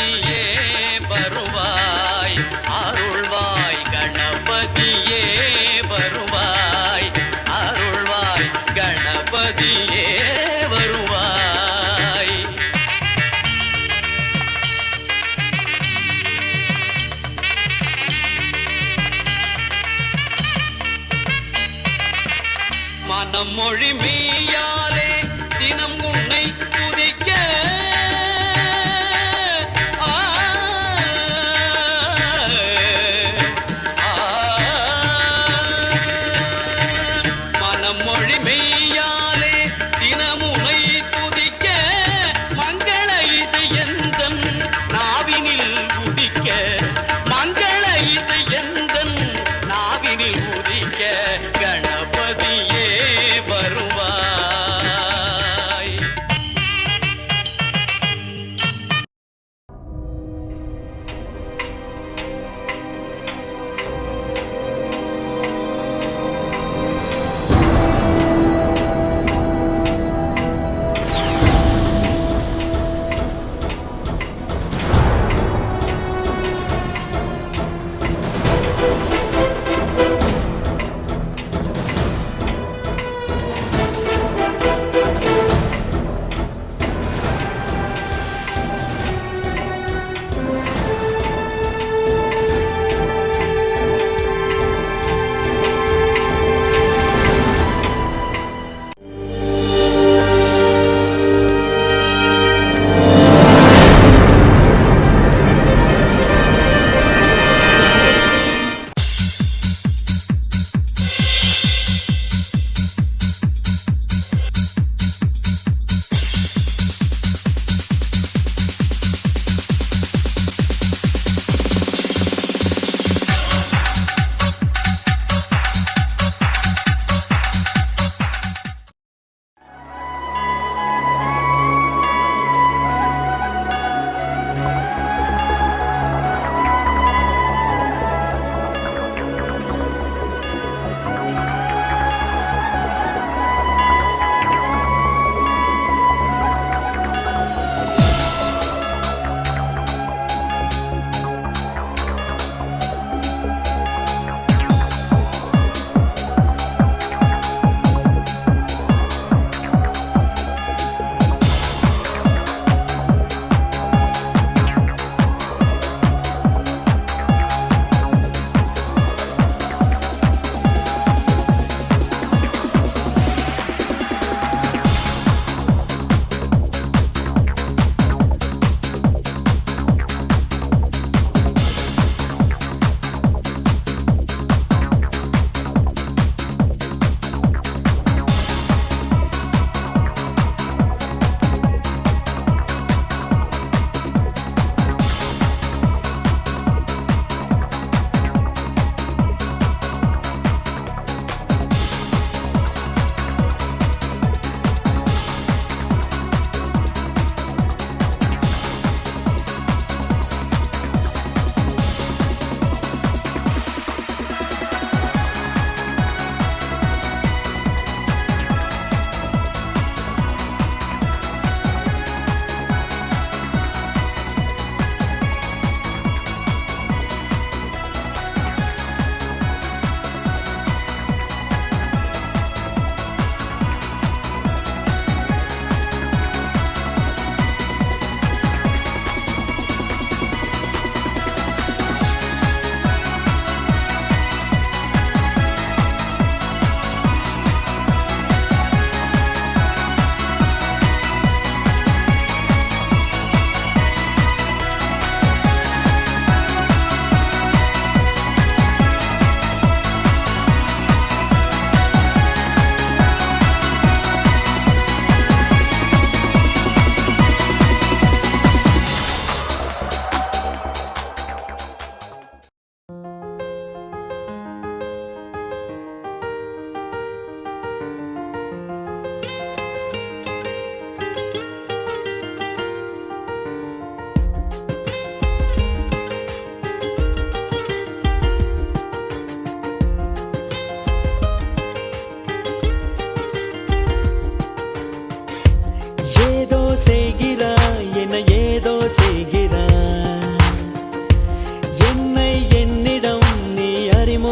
கணபதியே வருவாய் அருள்வாய் கணபதியே வருவாய் அருள்வாய் கணபதியே வருவாய் மனம் மொழி மெய்யாலே தினம் உன்னை துதிக்க மொழி மெய்யாலே தினமுனை துதிக்க மங்கள இது எந்தன் நாவினில் உதிக்க மங்கள இது எந்தன் நாவினில் உதிக்க கணபதியே வருவாய்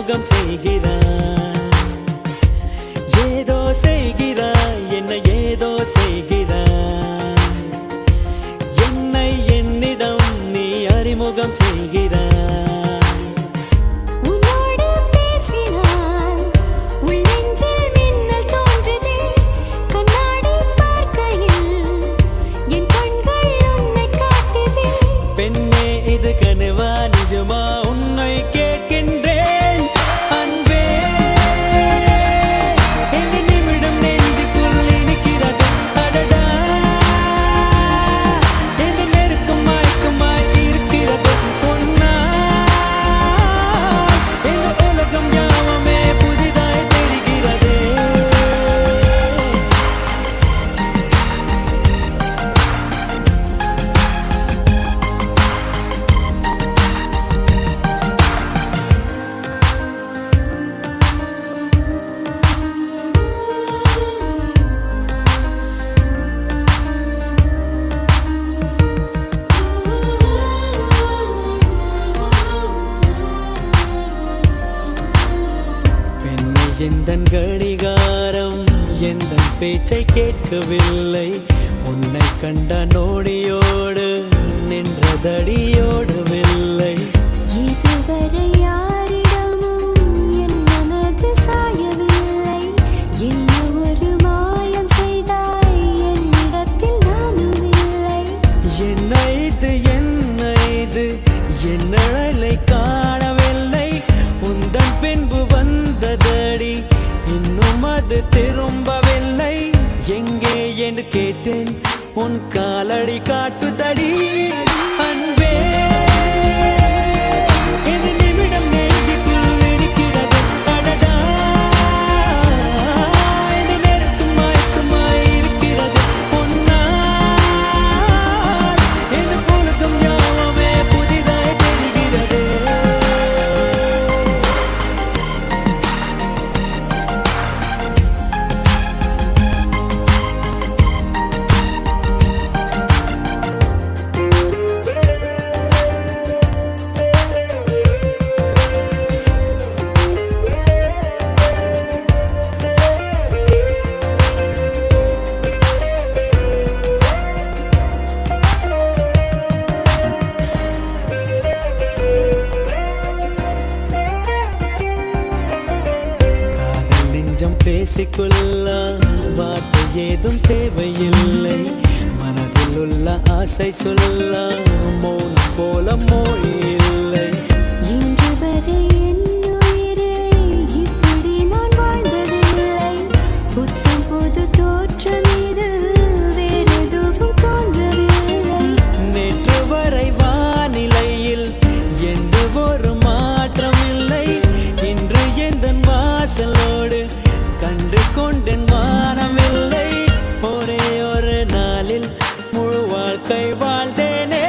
அறிமுகம் செய்கிறாய். ஏதோ செய்கிறாய், என்ன ஏதோ செய்கிறாய். என்னை என்னிடம் நீ அறிமுகம் செய்கிறாய். பெண்ணே இது கனவா நிஜமா உன்னை கேட்கின்றேன் அன்பே. இந்த நிமிடம் நெஞ்சுக்குள் இனிக்கிறது அடடா. இந்த நெருக்கம் மயக்கமாய் இருக்கிறது உன்னால். இந்த உலகம் யாவுமே புதிதாய் தெரிகிறது. எந்தன் கடிகாரம் எந்தன் பேச்சை கேட்கவில்லை. உன்னை கண்ட நோடியோடு நின்றதடியோடவில்லை. இதுவரை யாரிடமும் என் மனது சாயவில்லை. என்ன ஒரு மாயம் செய்தாய் என்னிடத்தில் நானும் இல்லை. என்ன இது என் நிழலை காணவில்லை. உந்தன் பின்பு வந்ததடி இன்னும் அது திரும்பவில்லை. எங்கே என்று கேட்டேன் உன் காலடி காட்டுதடி அன்பே. இந்த நிமிடம் நெஞ்சுக்குள் இருக்கிறது அடடா. இந்த நெருக்கம் மயக்கமாய் இருக்கிறது உன்னால். இந்த உலகம் யாவுமே புதிதாய் தெரிகிறது. பேசிக்கொள்ள வார்த்தை ஏதும் தேவையில்லை. மனதில் உள்ள ஆசை சொல்ல மௌனம் போல மொழி இல்லை. இன்று வரை என் உயிரே இப்படி நான் வாழ்ந்ததில்லை. புத்தம் புது தோற்றம் இது வேறெதுவும் தோன்றவில்லை. நேற்று வரை வானிலையில் எந்த ஒரு மாற்றம் இல்லை. இன்று எந்தன் வாசலோடு கண்டு கொண்டேன் வானமில்லை. ஒரே ஒரு நாளில் முழு வாழ்க்கை வாழ்ந்தேனே.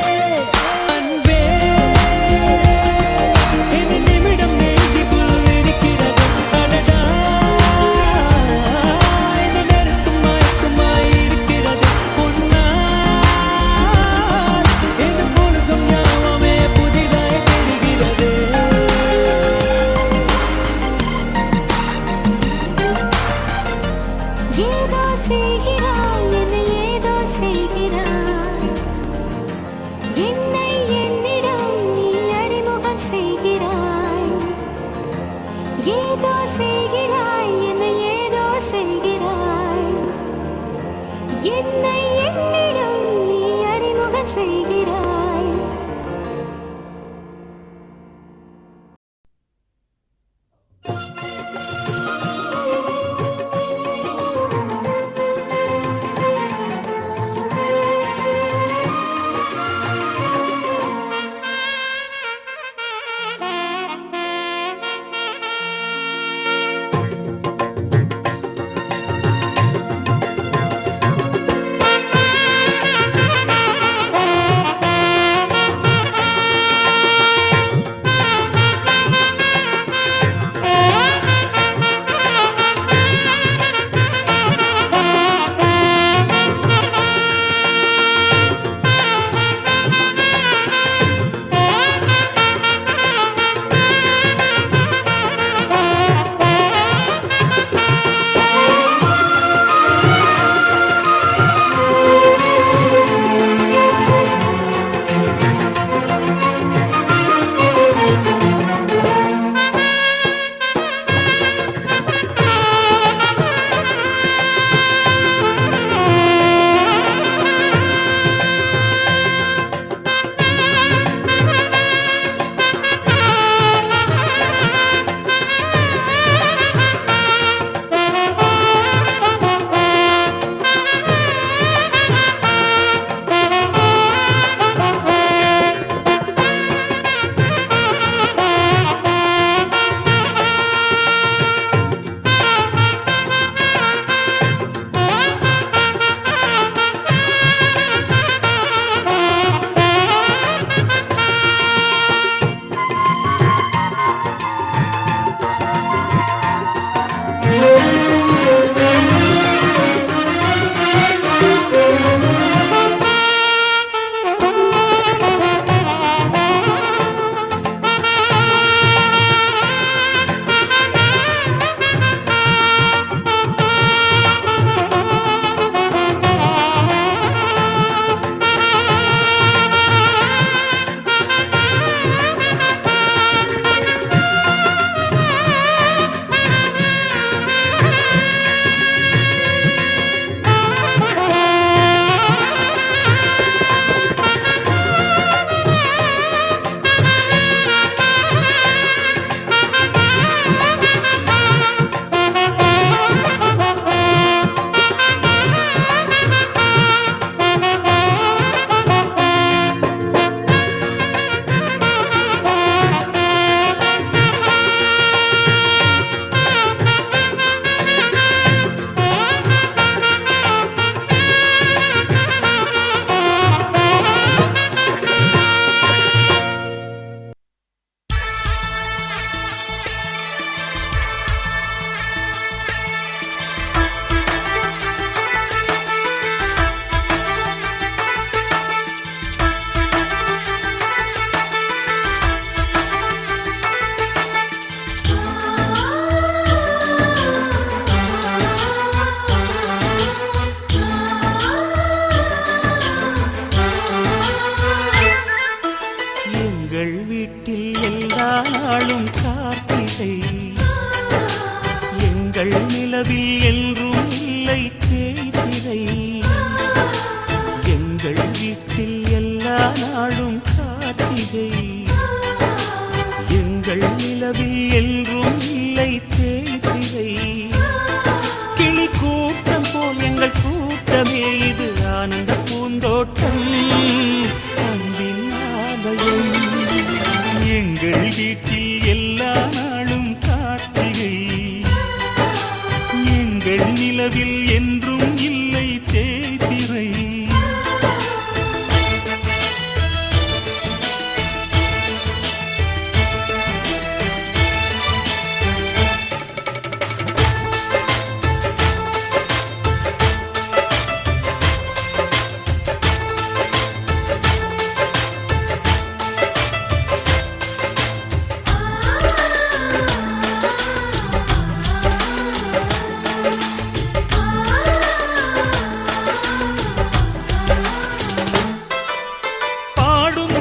வீட்டில் எல்லா நாளும் கார்த்திகை எங்கள் நிலவில் என்றும் இல்லை தேய்திரை எங்கள் வீட்டில் எல்லா நாளும் கார்த்திகை எங்கள் நிலவில் என்றும் இல்லை தேய்திரை கிளி கூட்டம் போல் எங்கள் கூட்டமே இது ஆனந்த பூந்தோட்டம் அன்பின் ஆலயம் எங்கள் வீட்டில் எல்லா நாளும் கார்த்திகை எங்கள் நிலவில் என்றும் இல்லை தேய்திரை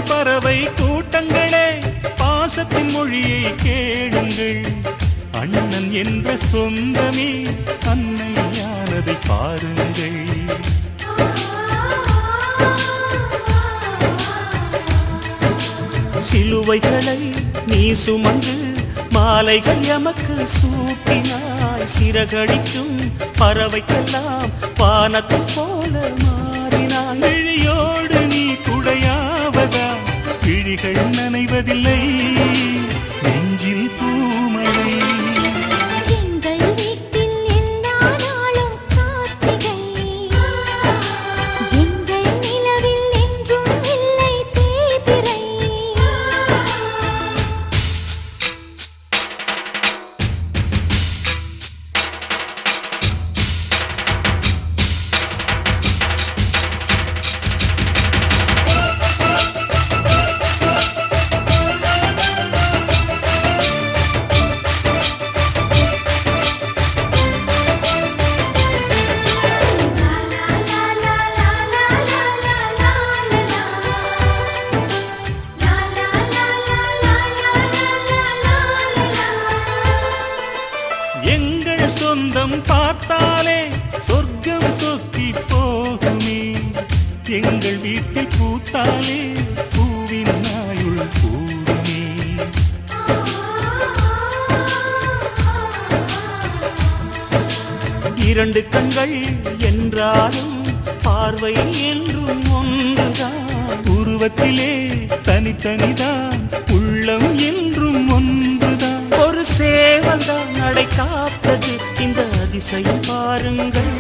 பறவை கூட்டங்களே பாசத்தின் மொழியை கேளுங்கள் அண்ணன் என்ற சொந்தமே அன்னையானதை பாருங்கள் சிலுவைகளை நீ சுமந்து மாலைகள் எமக்கு சூட்டினாய் சிறகடிக்கும் பறவைக்கெல்லாம் வானத்தை போல மாறினாய் விழியோடு நீ குடையாவதா விழிகள் நனைவதில்லை நெஞ்சில் பூமழை எங்கள் வீட்டில் எல்லா நாளும் கார்த்திகை எங்கள் நிலவில் என்றும் இல்லை தேய்பிறை எங்கள் சொந்தம் பார்த்தாலே சொர்க்கம் சொத்தி போகுமே எங்கள் வீட்டில் பூத்தாலே பூவின் நாயுள் கூடுமே இரண்டு கண்கள் என்றாலும் பார்வை என்றும் ஒன்றுதான் உருவத்திலே தனித்தனிதான் உள்ளம் என்றும் ஒன்றுதான் ஒரு சேவல்தான் நடை காப்பது இந்த அதிசயம் பாருங்கள்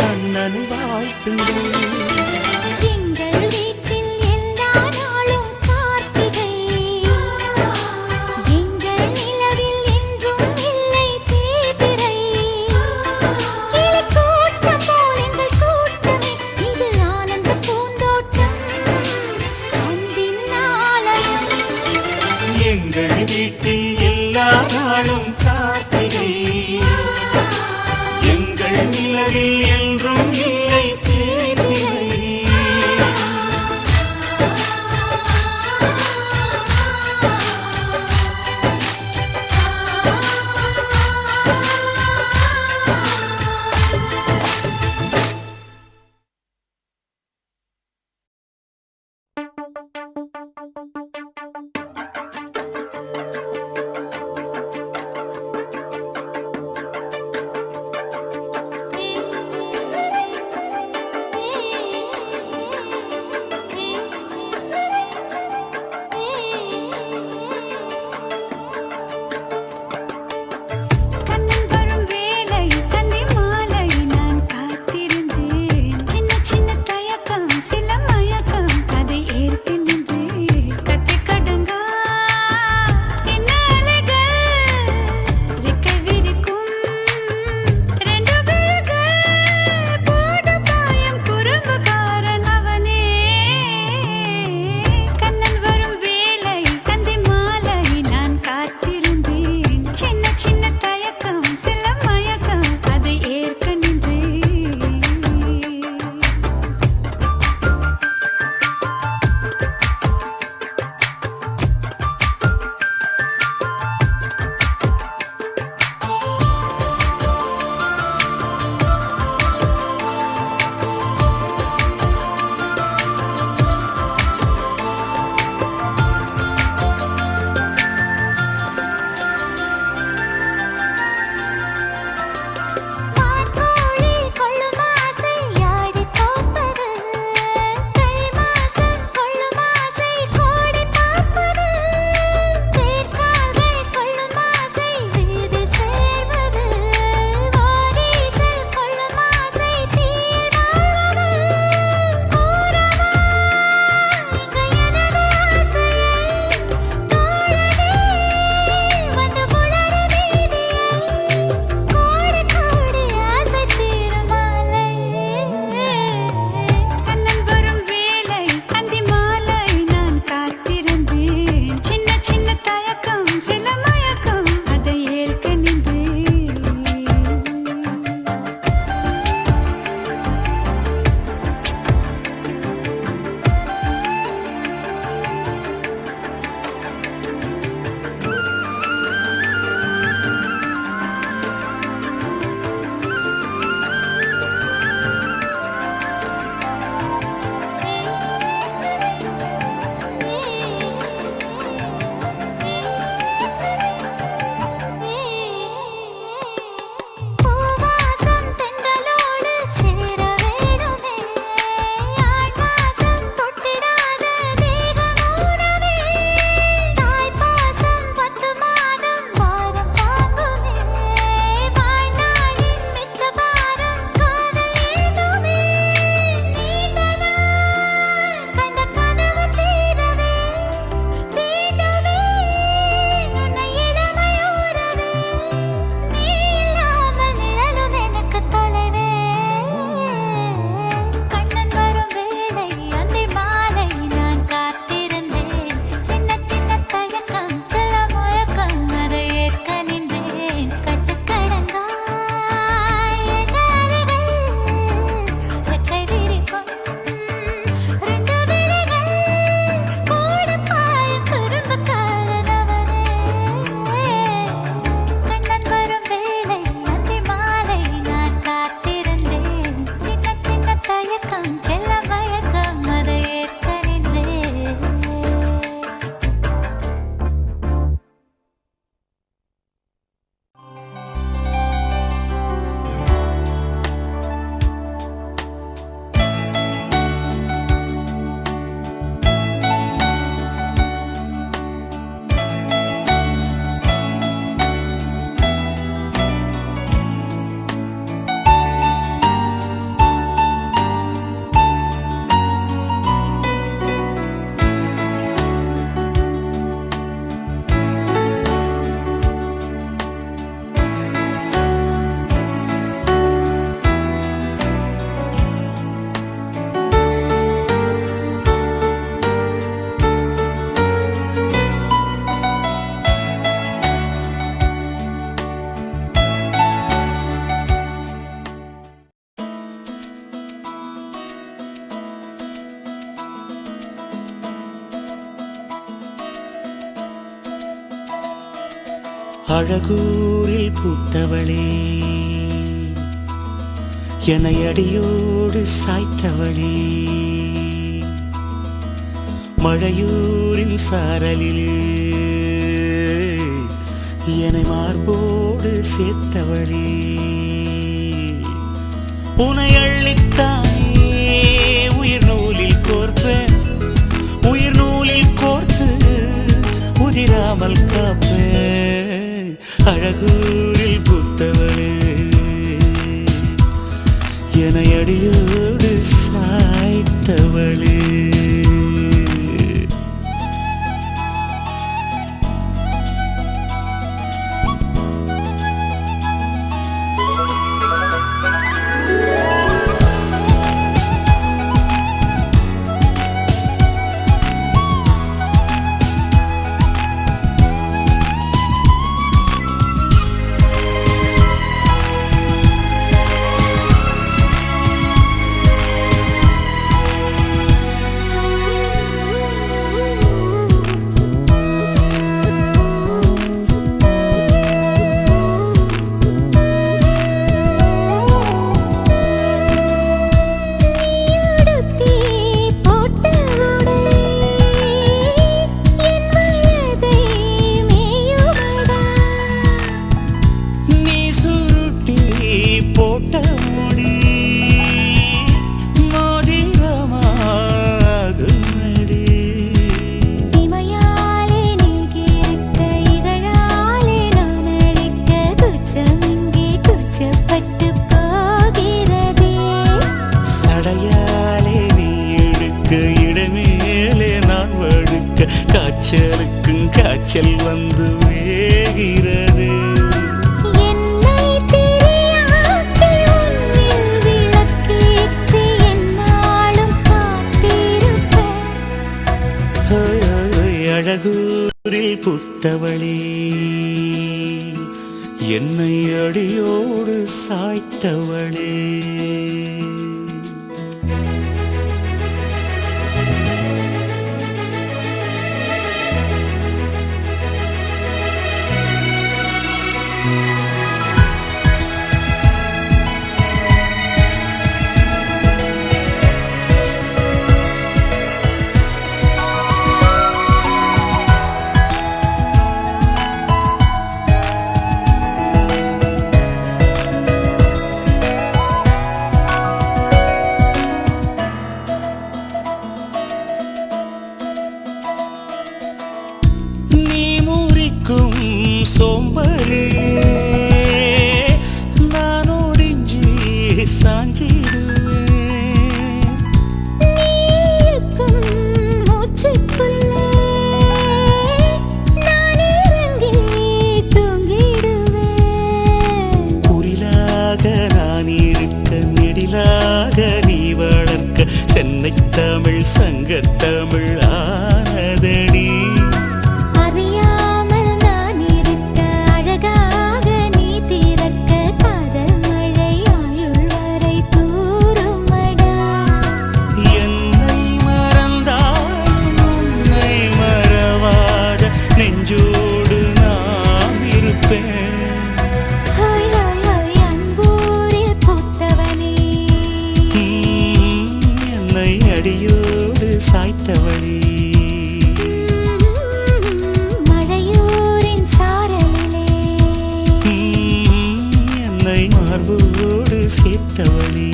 கண்ணனை வாழ்த்துங்கள் எங்கள் வீட்டில் எல்லா நாளும் கார்த்திகை எங்கள் நிலவில் என்றும் இல்லை தேய்பிறை கிளி கூட்டம் போல் எங்கள் கூட்டமே இது ஆனந்த பூந்தோட்டம் அன்பின் ஆலயம் எங்கள் வீட்டில் எல்லா நாளும் கார்த்திகை எங்கள் நிலவில் என்றும் இல்லை தேய்பிறை கண்ணன் வரும் வேளை கன்னி மாலை நான் காத்திருந்தேன் என்ன சின்ன தயக்கம் சில மயக்கம் அதை ஏற்க நின்றேன் அழகூரில் பூத்தவளே என்னை அடியோடு சாய்த்தவளே மழையூரின் சாரலிலே என்னை மார்போடு சேர்த்தவளே உனை அள்ளித்தானே உயிர் நூலில் கோர்ப்பேன் உயிர் நூலில் கோர்த்து உதிராமல் காப்பேன் அழகூரில் பூத்தவளே என்னை அடியோடு சாய்த்தவளே காய்ச்சலுக்கும் காய்ச்சல் வந்து வேகிறது என்னை திரியாக்கி உன்னில் விளக்கேற்றி என்னாலும் காத்திருப்பேன் அழகூரில் புத்தவளே என்னை அடியோடு சாய்த்தவளே சோம்பலே நான் ஒடிஞ்சி சாஞ்சிடுவேன் நீக்கும் மூச்சுக்குள்ளே நான் இறங்கி தூங்கிடுவேன் குரிலாக நான் இருக்க நெடிலாக நீ வளர்க்க சென்னை தமிழ் சங்கத்தமிழ் ஆனதடி அடியோடு சாய்த்தவளே மழையூரின் சாரலிலே என்னை மார்போடு சேர்த்தவளே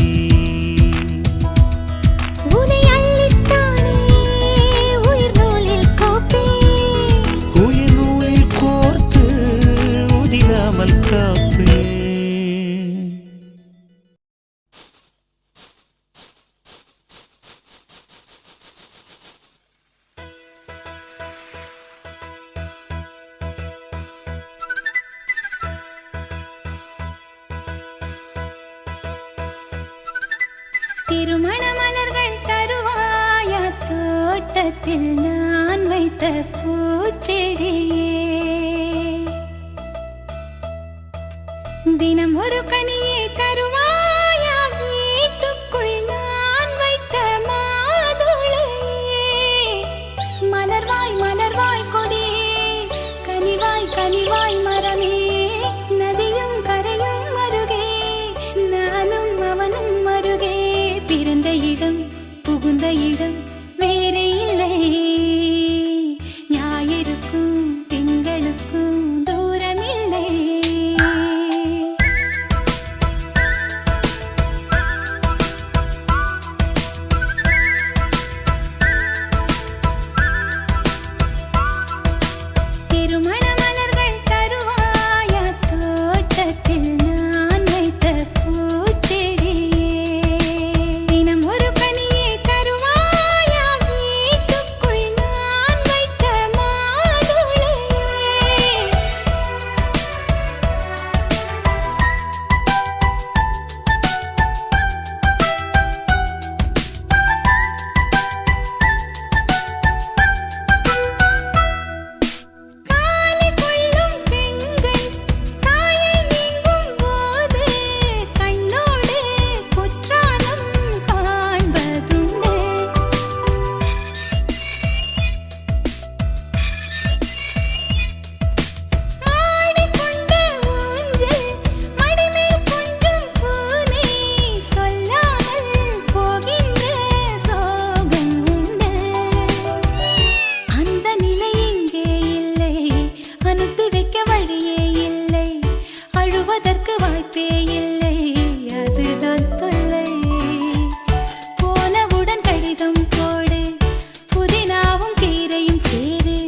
உனை அள்ளித்தானே உயிர் நூலில் கோப்பேன் உயிர் நூலில் கோர்த்து உதிராமல் காப்பேன் திருமண மலர்கள் தருவாயா தோட்டத்தில் நான் வைத்த பூச்செடியே தினம் ஒரு கனியை தருவாயா வீட்டுக்குள் நான் வைத்த மாதுளையே மலர்வாய் மலர்வாய் கொடியே கனிவாய் கனிவாய் மரமே திருமண மலர்கள் தருவாயா தோட்டத்தில் நான் வைத்த பூச்செடியே தினம் ஒரு கனியை தருவாயா வீட்டுக்குள் நான் வைத்த மாதுளையே காலை கொள்ளும் பெண்கள் தாயை நீங்கும் போது கண்ணோடு குற்றாலம் காண்பதுண்டு ஆடிக்கொண்ட ஊஞ்சல் மடிமேல் கொஞ்சம் பூனை சொல்லாமல் போகின்ற சோகம் உண்டு அந்த நிலை இங்கே இல்லை அனுப்பி வைக்க வழியே இல்லை அழுவதற்கு வாய்ப்பே இல்லை அதுதான் தொல்லை போனவுடன் கடிதம் போடு புதினாவும் கீரையும் சேரு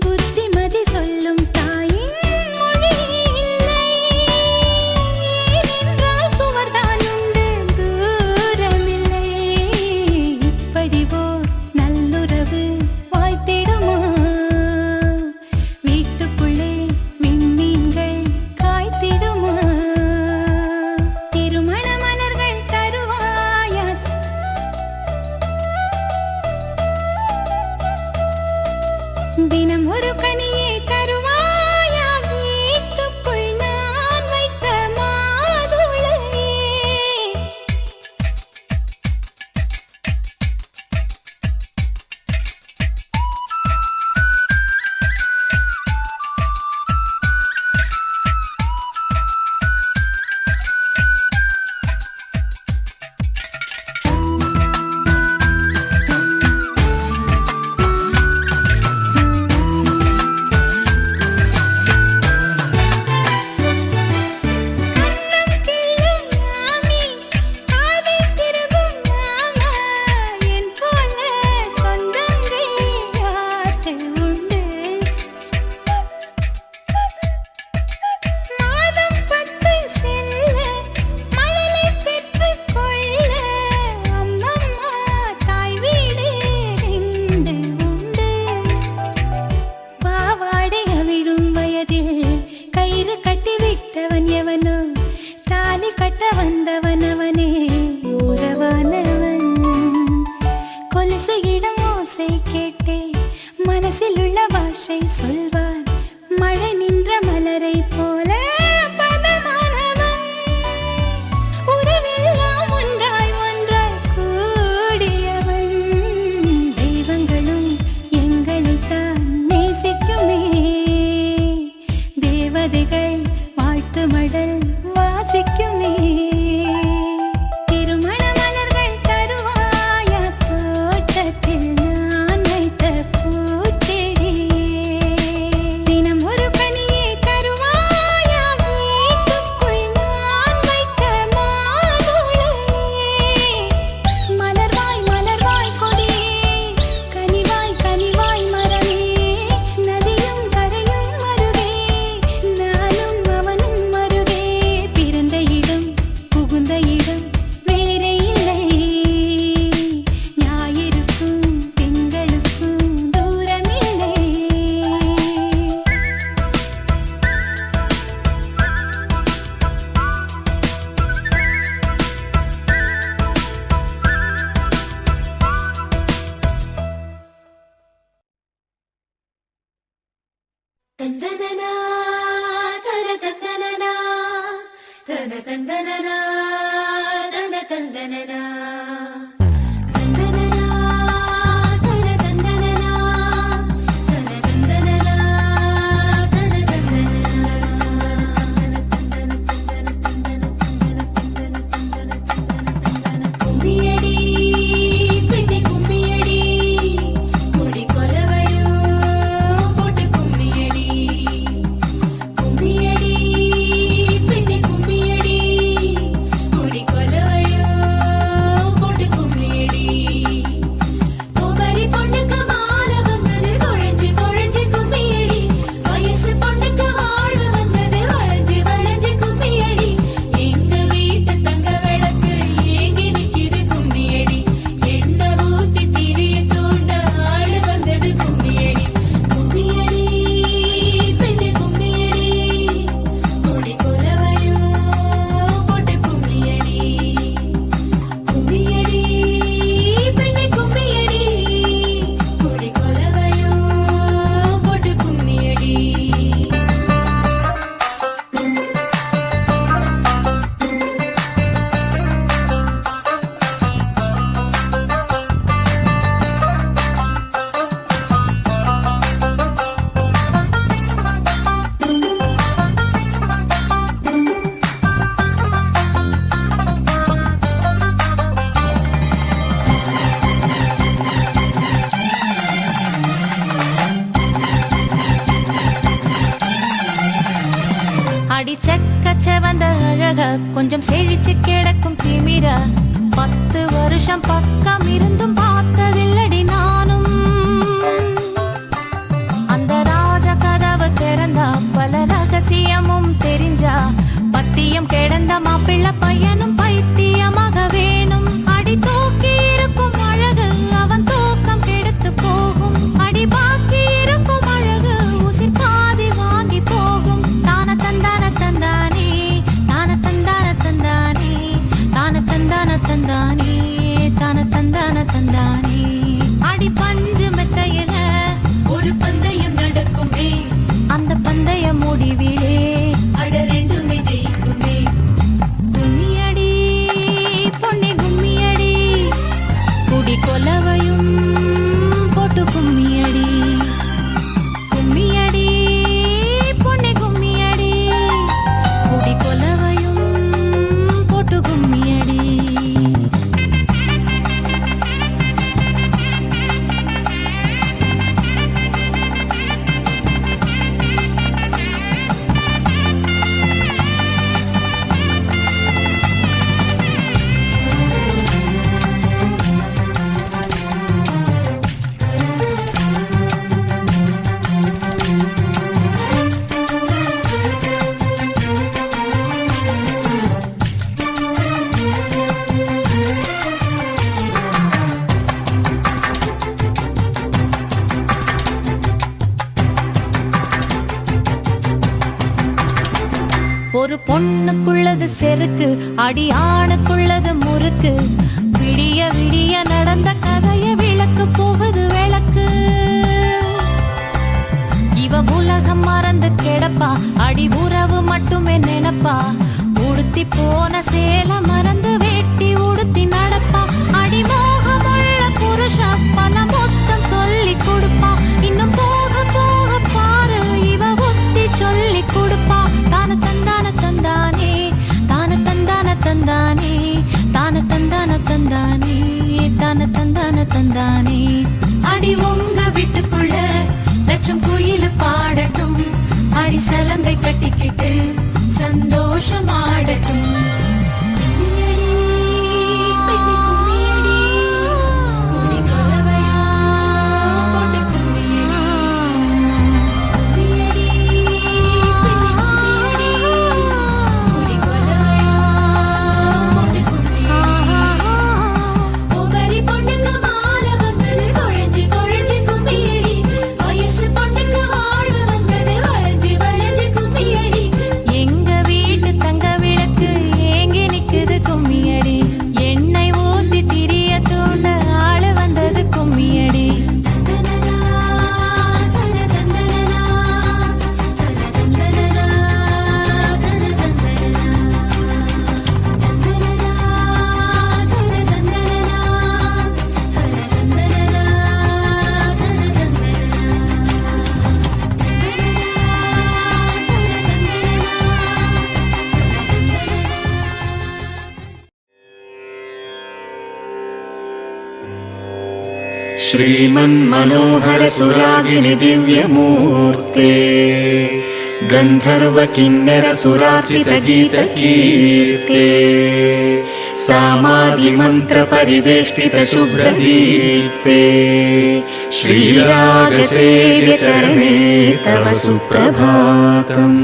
புத்திமதி சொல்லும் தாயின் மொழி இல்லை ஏனென்றால் சுவர்தான் உண்டு தூரமில்லை இப்படி ஓர் நல்லுறவு வாய்த்திடுமா வீட்டுக்குள்ளே விண்மீன்கள் காய்த்திடுமா திருமண மலர்கள் தருவாயா தினம் ஒரு கனியை தருவாயா வீட்டுக்குள் நான் வைத்த மாதுளையே கண்ணம் கிள்ளும் மாமி காதை திருகும் மாமா என் போல சொந்தங்கள் யாருக்கு உண்டு மாதம் 10 செல்ல மழலை பெற்றுக் கொள்ள அம்மம்மா தாய் வீடு 2 உண்டு பாவாடை அவிழும் வயதில் கயிறு கட்டி விட்டவன் எவனோ தாலி கட்ட வந்தவன் அவனே உறவானவன் கொலுசு இடம் ஓசை கேட்டே மனசில் உள்ள பாஷை சொல்வான் மழை நின்ற மலரை போல பதமானவன் உறவெல்லாம் ஒன்றாய் ஒன்றாய் கூடியவன் தெய்வங்களும் எங்களைத்தான் நேசிக்குமே தேவதைகள் வாழ்த்து மடல் வாசிக்குமே திருமண மலர்கள் தருவாயா தோட்டத்தில் நான் வைத்த பூச்செடியே தினம் ஒரு கனியை தருவாயா வீட்டுக்குள் நான் வைத்த மாதுளையே மலர்வாய் மலர்வாய் கொடியே கனிவாய் கனிவாய் மரமே நதியும் கரையும் மருகே நானும் அவனும் மருகே பிறந்த இடம் புகுந்த இடம் வேறே இல்லை ஞாயிறுக்கும் திங்களுக்கும் தூரமில்லை தந்தனனா தன தந்தனனா தன தந்தனனா தன தந்தனனா தந்தனனா தன தந்தனனா தன தந்தனனா தன தந்தனனா கும்மியடி பெண்ணை கும்மியடி கொடி கொலவையோ போட்டு கும்மியடி கும்மியடி பெண்ணை கும்மியடி கொடி கொலவையோ கொஞ்சம் செழிச்சு கிடக்கும் திமிர 10 வருஷம் பக்கம் இருந்தும் பார்த்ததில்லடி நானும். அந்த ராஜ கதவு திறந்தா பல ரகசியமும் தெரிஞ்சா பத்தியம் கிடந்த மாப்பிள்ள பையனும் பைத்தியமாக வேணும். அடி தூக்கி இருக்கும் அழகு அவன் தூக்கம் கெடுத்து போகும். அடி பாக்கி இருக்கும் அழகு உசிர் பாதி வாங்கி போகும். தான தந்தான தந்தானே தான தந்தான தந்தானே தான தந்தான தந்தானே தான தந்தான தந்தானே. அடி பஞ்சு மெத்தையில ஒரு பந்தயம் நடக்குமே, அந்த பந்தய முடிவிலே அட ரெண்டுமே ஜெயிக்குமே. கும்மியடி பொன்னி கும்மியடி குடி கொலவையும் போட்டு கும்மியடி. கும்மியடி பொன்னி கும்மியடி குடி கொலவையும் போட்டு கும்மியடி. ஒரு பொண்ணுக்குள்ளது செருக்கு, அடி ஆணுக்குள்ளது முறுக்கு. விடிய விடிய நடந்த கதைய விளக்கு போகுது விளக்கு. இவ உலகம் மறந்து கிடப்பா, அடி உறவு மட்டுமே நினைப்பா. உடுத்தி போன சேல மறந்து வேட்டி உடுத்தி நடப்பா. அடி மோகமுள்ள புருஷா பல மொத்தம் சொல்லி கொடுப்பா. இன்னும் போக போக பாரு இவ ஒத்தி சொல்லி கொடுப்பா. தான தந்தான தந்தானே தான தந்தான தந்தானே தான தந்தான தந்தானே தான தந்தான தந்தானே. அடி உங்க வீட்டுக்குள்ள லட்சம் குயில் பாடட்டும், அடி சலங்கை கட்டிக்கிட்டு சந்தோஷம் ஆடட்டும். கும்மியடி, பெண்ணே கும்மியடி, குடி கொலவையா போட்டு கும்மியடி. கும்மியடி, பெண்ணே கும்மியடி, குடி கொலவையா போட்டு கும்மியடி. ஒவ்வொரு பொண்ணுக்கு மாலை வந்தது குழஞ்சி குழஞ்சி கும்மியடி. வயசு பொண்ணுக்கு வாழ்வு வந்தது வளைஞ்சி வளைஞ்சி கும்மியடி. எங்க வீட்டு தங்க விளக்கு ஏங்கி நிக்குது கும்மியடி. எண்ணெய் ஊத்தி திரிய தூண்ட ஆளு வந்தது கும்மியடி. தனதனா, தனதந்தனனா, தனதந்தனனா, தனதந்தனனா. தந்தனனா, தனதந்தனனா, தனதந்தனனா, श्रीमन्मनोहर सुरागिनि दिव्यमूर्ते गन्धर्व किन्नर सुरार्चित गीतकीर्ते सामादिमन्त्र परिवेष्टित शुभ्रदीप्ते श्रीरागसेव्य चरणे तव सुप्रभातम्.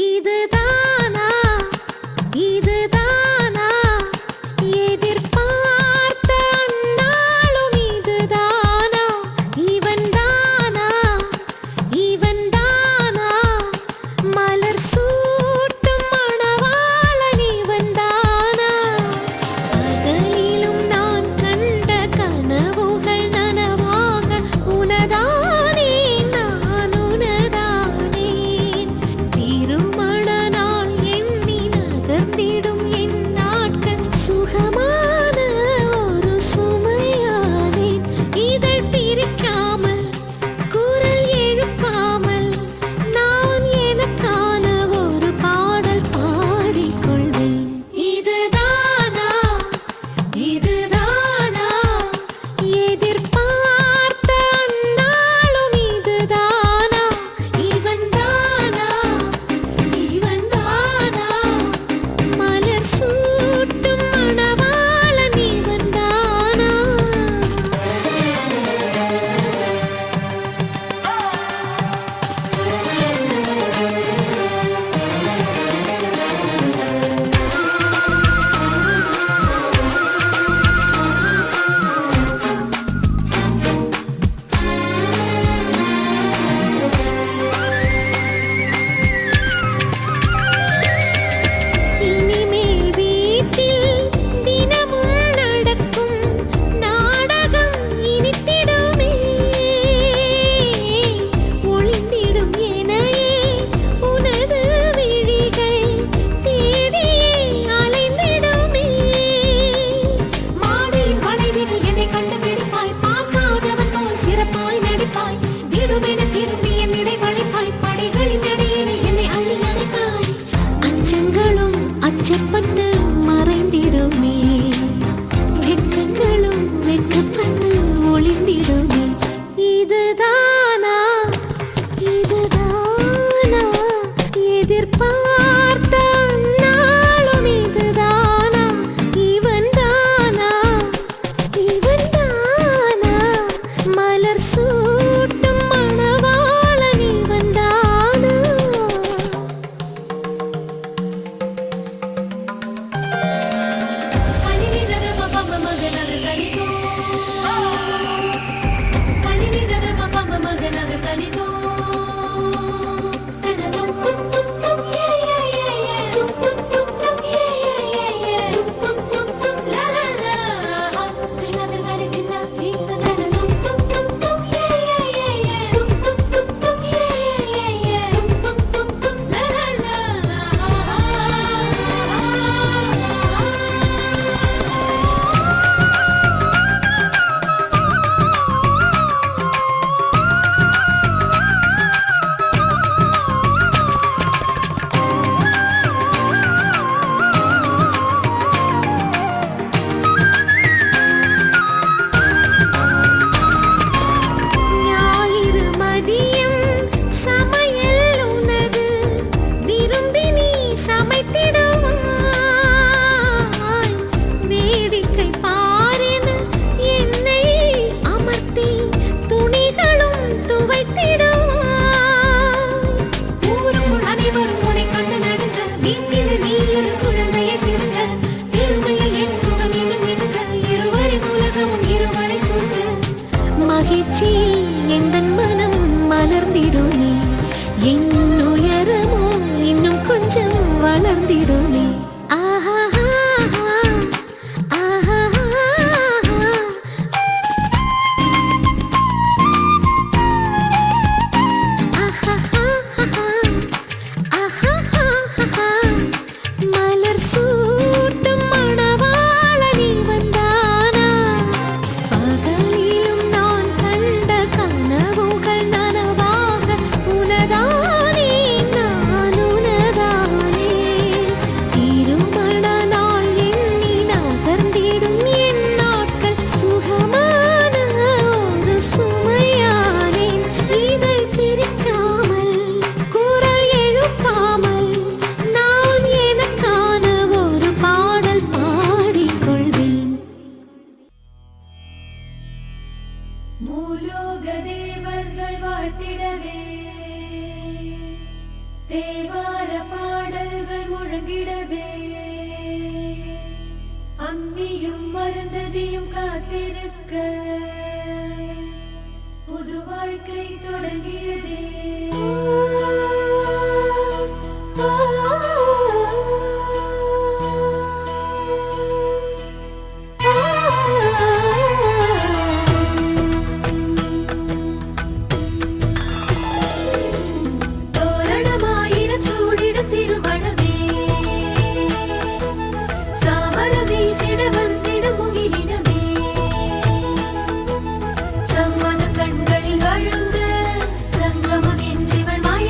இதுதானா இதுதான் வரமோ இன்னும் கொஞ்சம் வளர்ந்திடுமே. ஆஹா மலர் சூட்டும் மணவாளனி வந்தானா, பகலிலும் நான் கண்ட கனவுகள் நனவாக உனதானே நான் உனதானே. திருமண நாள் எண்ணி நகர்ந்திடும் என் நாட்கள் சுகமான ஒரு சுமையானேன். இதை பிரிக்காமல் குரல் எழுப்பாமல் நான் எனக்கான ஒரு பாடல் பாடிக்கொள்வேன். மூலோக தேவர்கள் வாழ்த்திடவே, தேவார பாடல்கள் முழங்கிடவே, அம்மியும் மருந்ததியும் காத்திருக்க புது வாழ்க்கை தொடங்கியதே. தோரணமாயிரம் சூடிடும் திருமணமே, சாமரம் வீசிட வந்திடும் முகிலினமே. சம்மதம் கண்களில் வழுங்க சங்கமம் என்றிவள் மாய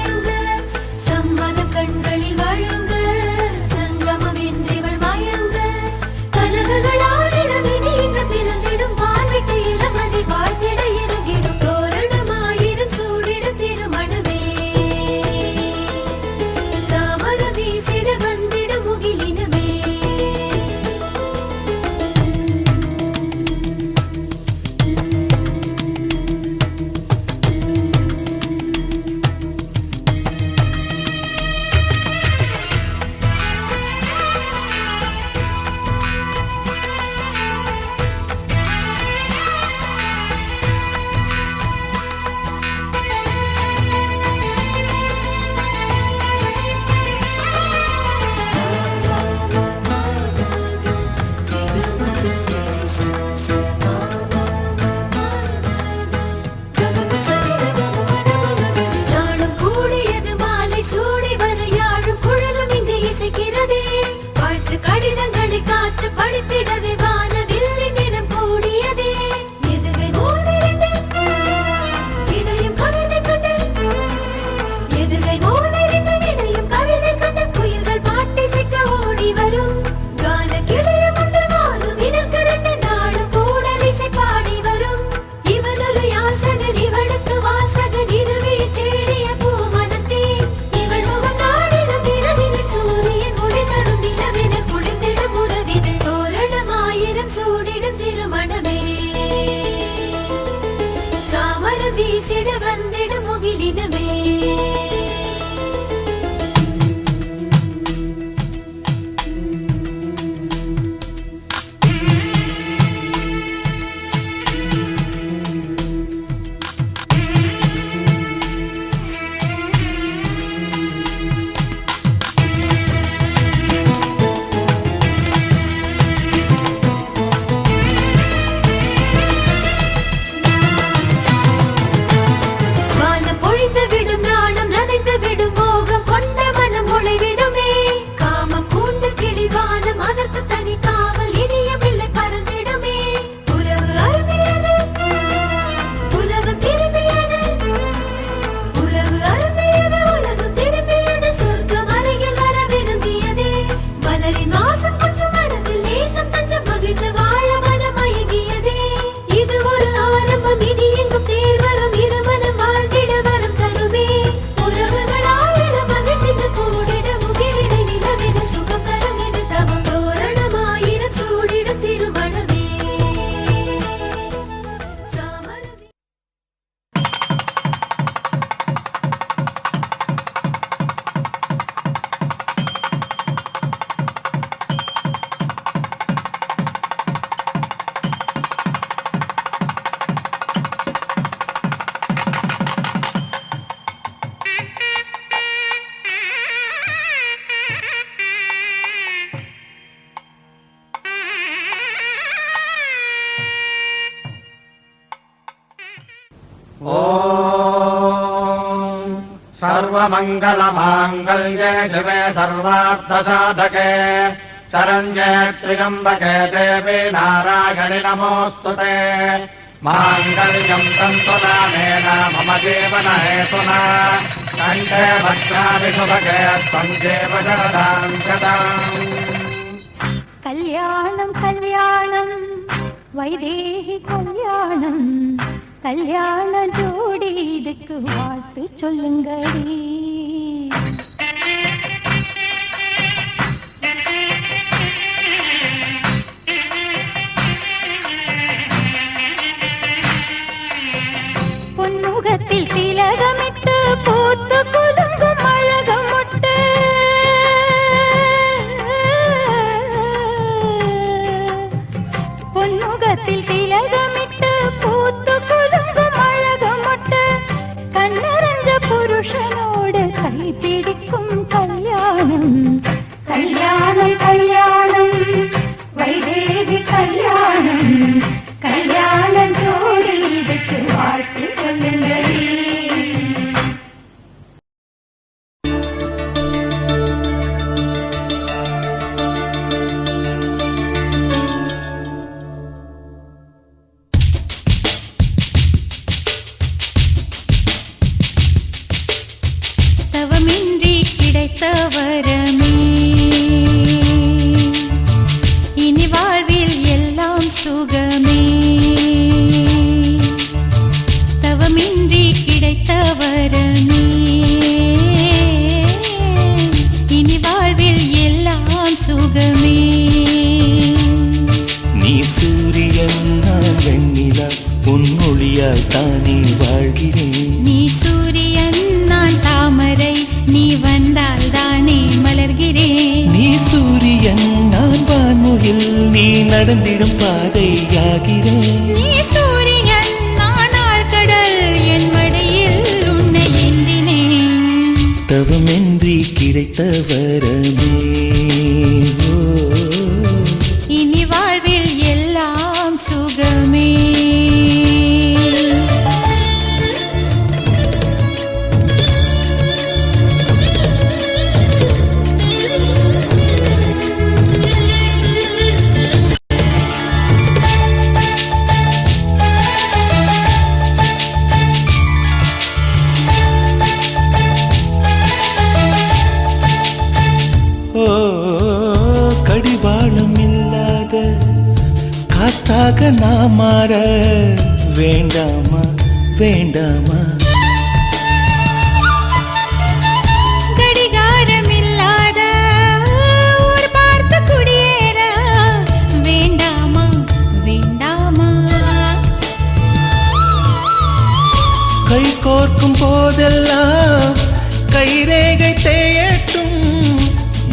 सर्वमङ्गलमाङ्गल्ये शिवे सर्वार्थसाधके शरण्ये त्र्यम्बके देवी नारायणि नमोऽस्तुते माङ्गल्यम् तन्तुनानेन मम जीवनहेतुना कण्ठे भद्राणि शुभगे त्वं देव शरदां शताम् கல்யாணம் கல்யாணம் வைதேகி கல்யாணம் கல்யாண ஜோடி இதுக்கு வாழ்த்து சொல்லுங்கடி. பொன்முகத்தில் திலகமிட்டு பூத்து குலுங்கும் அழகம் முட்டு பொன்முகத்தில் திலகமிட்டு பூத்து குலுங்கும் அழகம் முட்டு கண்ணறிஞ்ச புருஷனோடு கை பிடிக்கும் கல்யாணம் கல்யாணம் கல்யாணம் வைதேகி கல்யாணம் கல்யாண ஜோடி இதுக்கு வாழ்த்து சொல்லுங்கடி. தவமின்றி கிடைத்த வரமே இனி வாழ்வில் எல்லாம் சுகமே. தவமின்றி கிடைத்த வரமே இனி வாழ்வில் எல்லாம் சுகமே. நீ சூரியன் நான் வெண்ணிலா பொன்னொழியால் தானே வாழ்கிறேன். நீ சூரியன் நான் தாமரை நீ வந்தால் தானே மலர்கிறேன். நீ சூரியன் நான் வான்முகில் நீ நடந்திடும் பாதையாகிறேன். நீ சூரியன் நான் ஆழ்கடல் என் மடியில் உன்னை ஏந்தினேன். தவமின்றி கிடைத்த வரமே ஓ, இனி வாழ்வில் எல்லாம் சுகமே. ஓ கடிவாளம் இல்லாத காற்றாக நான் மாற வேண்டாமா வேண்டாமா. கடிகாரம் இல்லாத ஊர் பார்த்து குடியேற வேண்டாமா வேண்டாமா. கை கோர்க்கும் போதெல்லாம் கைரேகை தேயட்டும்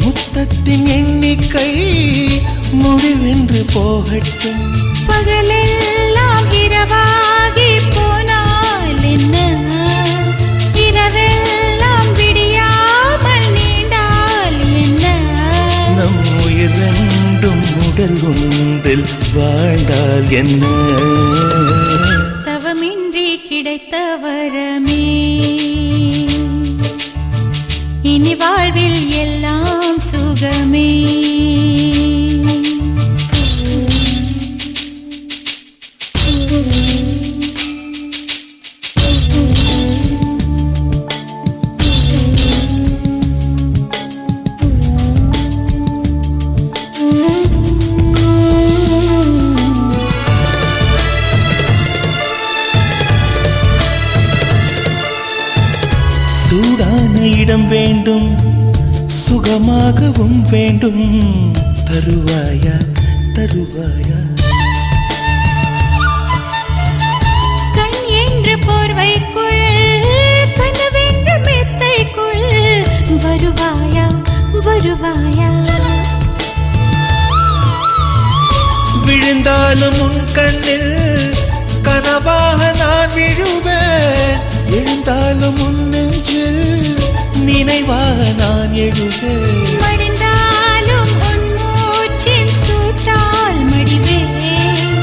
முத்தத்தின் எண்ணிக்கை முடிவென்று போகட்டும். பகலெல்லாம் இரவாகி போனால் என்ன இரவெல்லாம் விடியாமல் நீண்டால் என்ன. நம் உயிர் ரெண்டும் உடல் ஒன்றில் வாழ்ந்தால் என்ன. தவமின்றி கிடைத்த வரமே இனி வாழ்வில் எல்லாம் சுகமே. சூடான இடம் வேண்டும் சுகமாகவும் வேண்டும் தருவாயா தருவாயா. கண் என்று போர்வைக்குள் கனவென்று மெத்தைக்குள் வருவாயா வருவாயா. விழுந்தாலும் உன் கண்ணில் கனவாக நான் விழுவேன். எழுந்தாலும் உன் நெஞ்சில் நினைவாக நான் எழுவேன். மடிந்தாலும் உன் மூச்சின் சூட்டால் மடிவேன்.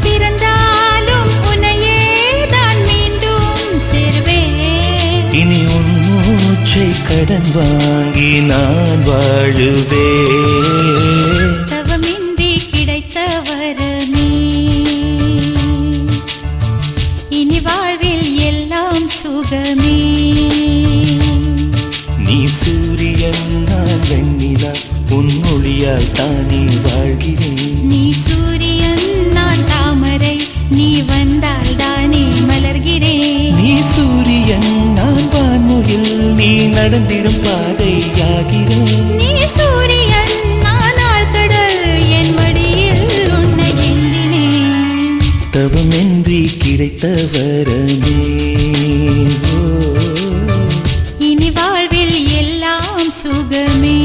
பிறந்தாலும் உன்னையே தான் மீண்டும் சேர்வேன். இனி உன் மூச்சு கடன் வாங்கி நான் வாழுவேன். தவமின்றி கிடைத்த வரமே இனி வாழ்வில் எல்லாம் சுகமே. நீ சூரியன் நான் வெண்ணிலா உன் மொழியால் தானே வாழ்கிறேன். நீ சூரியன் நான் தாமரை நீ வந்தால் தானே மலர்கிறேன். நீ சூரியன் நான் வான்முகில் நீ நடந்திடும் பாதையாகிறேன். நீ சூரியன் நான் ஆழ்கடல் என் மடியில் உன்னை எண்ணினேன். தவமின்றி கிடைத்த வரமே இனி வாழ்வில் எல்லாம் சுகமே.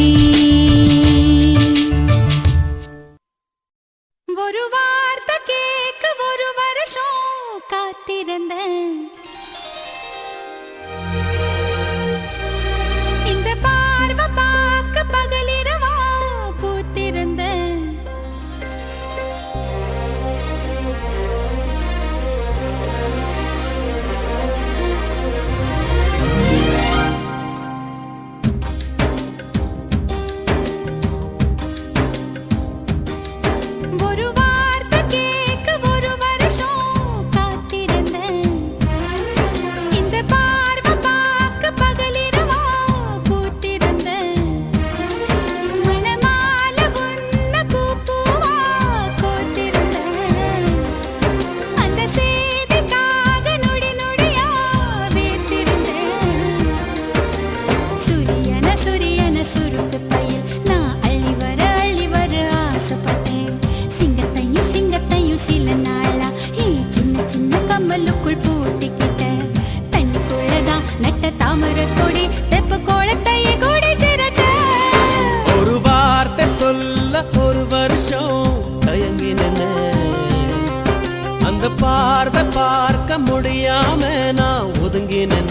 ஒரு வார்த்தை கேட்க ஒரு வருஷம் காத்திருந்தேன். இந்த பார்வை பார்க்க பகலிரவா பூத்திருந்தேன். ஒரு வார்த்தை கேட்க ஒரு வருஷம் காத்திருந்தேன். இந்த பார்வை பார்க்க பகலிரவா பூத்திருந்தேன். மணமாலை உன்னை பூவா கோத்திருந்தேன். அந்த செய்திக்காக நொடி நொடியா வேத்திருந்தேன். சூரியன சுருக்கு பையில் நான் அள்ளி வர ஆசைப்பட்டேன். சிங்கத்தையும் சில நாளா சின்ன சின்ன கம்மலுக்குள் பூட்டிக்கிட்டேன். தண்ணிக்குள்ளதான் நட்ட தாமரை கொடி தெப்ப கோலத்தையே கூடி சிறச்ச. ஒரு வார்த்தை சொல்ல ஒரு வருஷம் தயங்கினேன். அந்த பார்வை பார்க்க முடியாம நான் ஒதுங்கினேன்.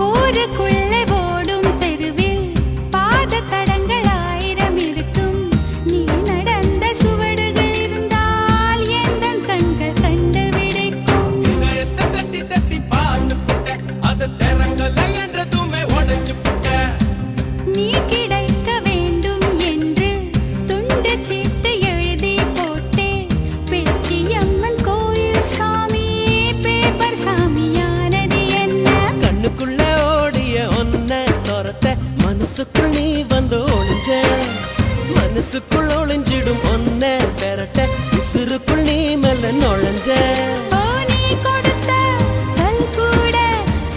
ஊருக்குள்ளே ஓடும் தெருவில் பாத தடங்கள் 1000 இருக்கும். நீ நடந்த சுவடுகள் இருந்தால் எந்தன் கண்கள் கண்டு விடைக்கும். தட்டி தட்டி பாட்டு அது திறங்கல என்றதுமே உடைச்சு புட்ட. நீ கிடைக்க வேண்டும் என்று துண்டு சீட்டு எழுதி போட்டேன். பேச்சியம்மன் கோயில் சாமி பேப்பர் சாமியானது என்ன. கண்ணுக்குள்ள ஓடிய ஒன்ன துரத்த மனசுக்குள் நீ வந்து ஒளிஞ்ச. மனசுக்குள் ஒளிஞ்சிடும் ஒன்ன பெறட்ட உசுருக்குள் நீ மெல்ல நுழைஞ்ச. ஓ நீ கொடுத்த கல் கூட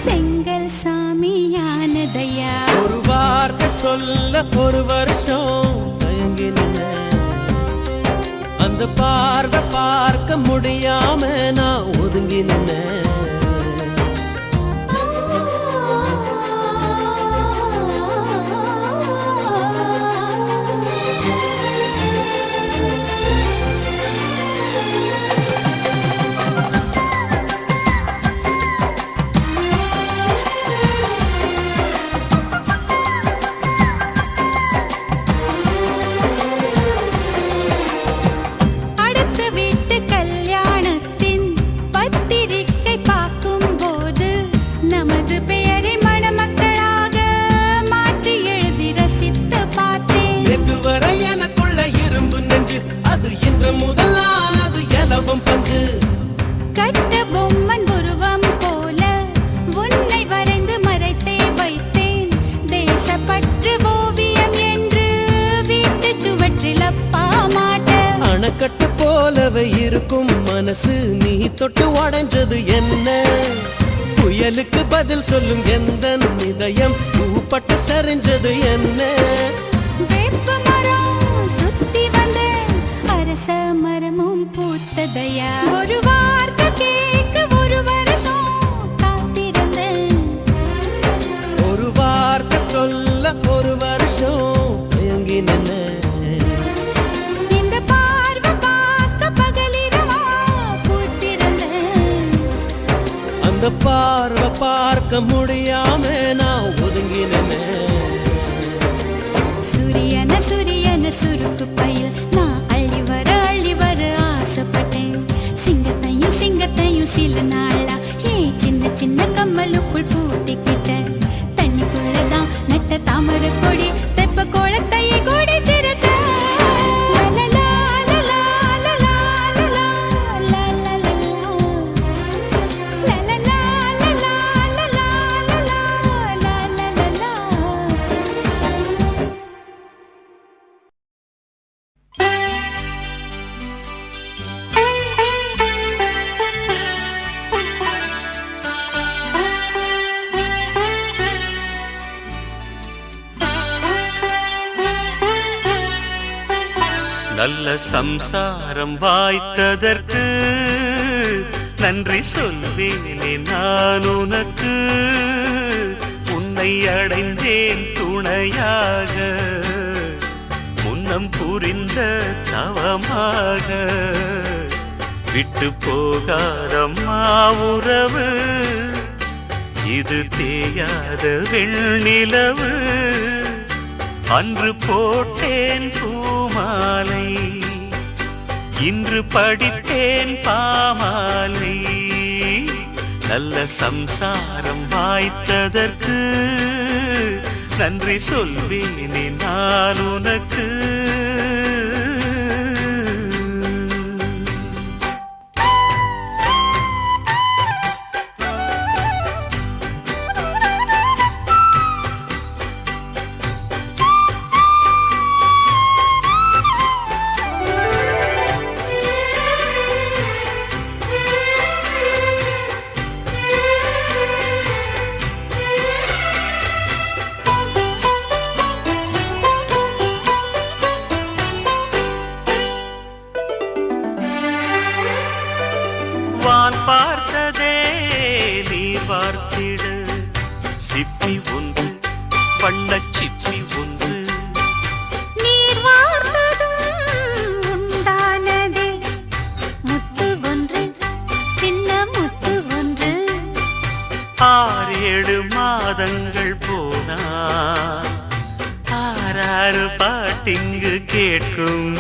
செங்கல் சாமியானதையா. ஒரு வார்த்தை சொல்ல ஒரு வருஷம் தயங்கினேன். அந்த பார்வை பார்க்க முடியாம நான் ஒதுங்கினேன். அடுத்த வீட்டு கல்யாணத்தின் பத்திரிக்கை பார்க்கும் போது நமது பெயரை மணமக்களாக மாற்றி எழுதி ரசித்து பார்த்தேன். இதுவரை எனக்குள்ள இரும்பு நெஞ்சு அது இன்று முதலானது எலவும் பஞ்சு. கட்ட பொம்மன் உருவம் போல உன்னை வரைந்து மறைத்தே வைத்தேன். தேசப்பற்று ஓவியம் என்று வீட்டு சுவற்றில் அப்பா மாட்டேன். அணைக்கட்டு போலவே இருக்கும் மனசு நீ தொட்டு உடைஞ்சது என்ன. புயலுக்கு பதில் சொல்லும் எந்த இதயம் பூப்பட்டு சரிஞ்சது என்ன. வேப்ப மரம் சுத்தி வந்தேன் அரச மரமும் பூத்ததையா. ஒரு வார்த்தை கேட்க ஒரு வருஷம் காத்திருந்தேன். ஒரு வார்த்தை சொல்ல ஒரு வருஷம் பார்க்க முடியாம நான் ஒதுங்கினேனே. சூரியன சுருக்கு பையில் நான் அள்ளி வர ஆசைப்பட்டேன். சிங்கத்தையும் சில நாளா ஏன் சின்ன சின்ன கம்மலுக்குள் பூட்டிக்கிட்டேன். தண்ணிக்குள்ளதான் நட்ட தாமரை கொடி தெப்ப கோலத்தையே கொடி சிறச்ச. நல்ல சம்சாரம் வாய்த்ததற்கு நன்றி சொல்வேனே நான் உனக்கு. உன்னை அடைந்தேன் துணையாக முன்னம் புரிந்த தவமாக. விட்டு போகாதம்மா உறவு இது தேயாத வெண்ணிலவு. அன்று போட்டேன் பூமாலை இன்று படித்தேன் பாமாலை. நல்ல சம்சாரம் வாய்த்ததற்கு நன்றி சொல்வேனே நான் உனக்கு. பார்த்ததே நீர் வார்த்திட சிப்பி ஒன்று வண்ண சிப்பி ஒன்று. நீர் வார்த்ததும் உண்டானதே முத்து ஒன்று சின்ன முத்து ஒன்று. 6-7 மாதங்கள் போனா 6 பாட்டிங்கு கேட்கும்.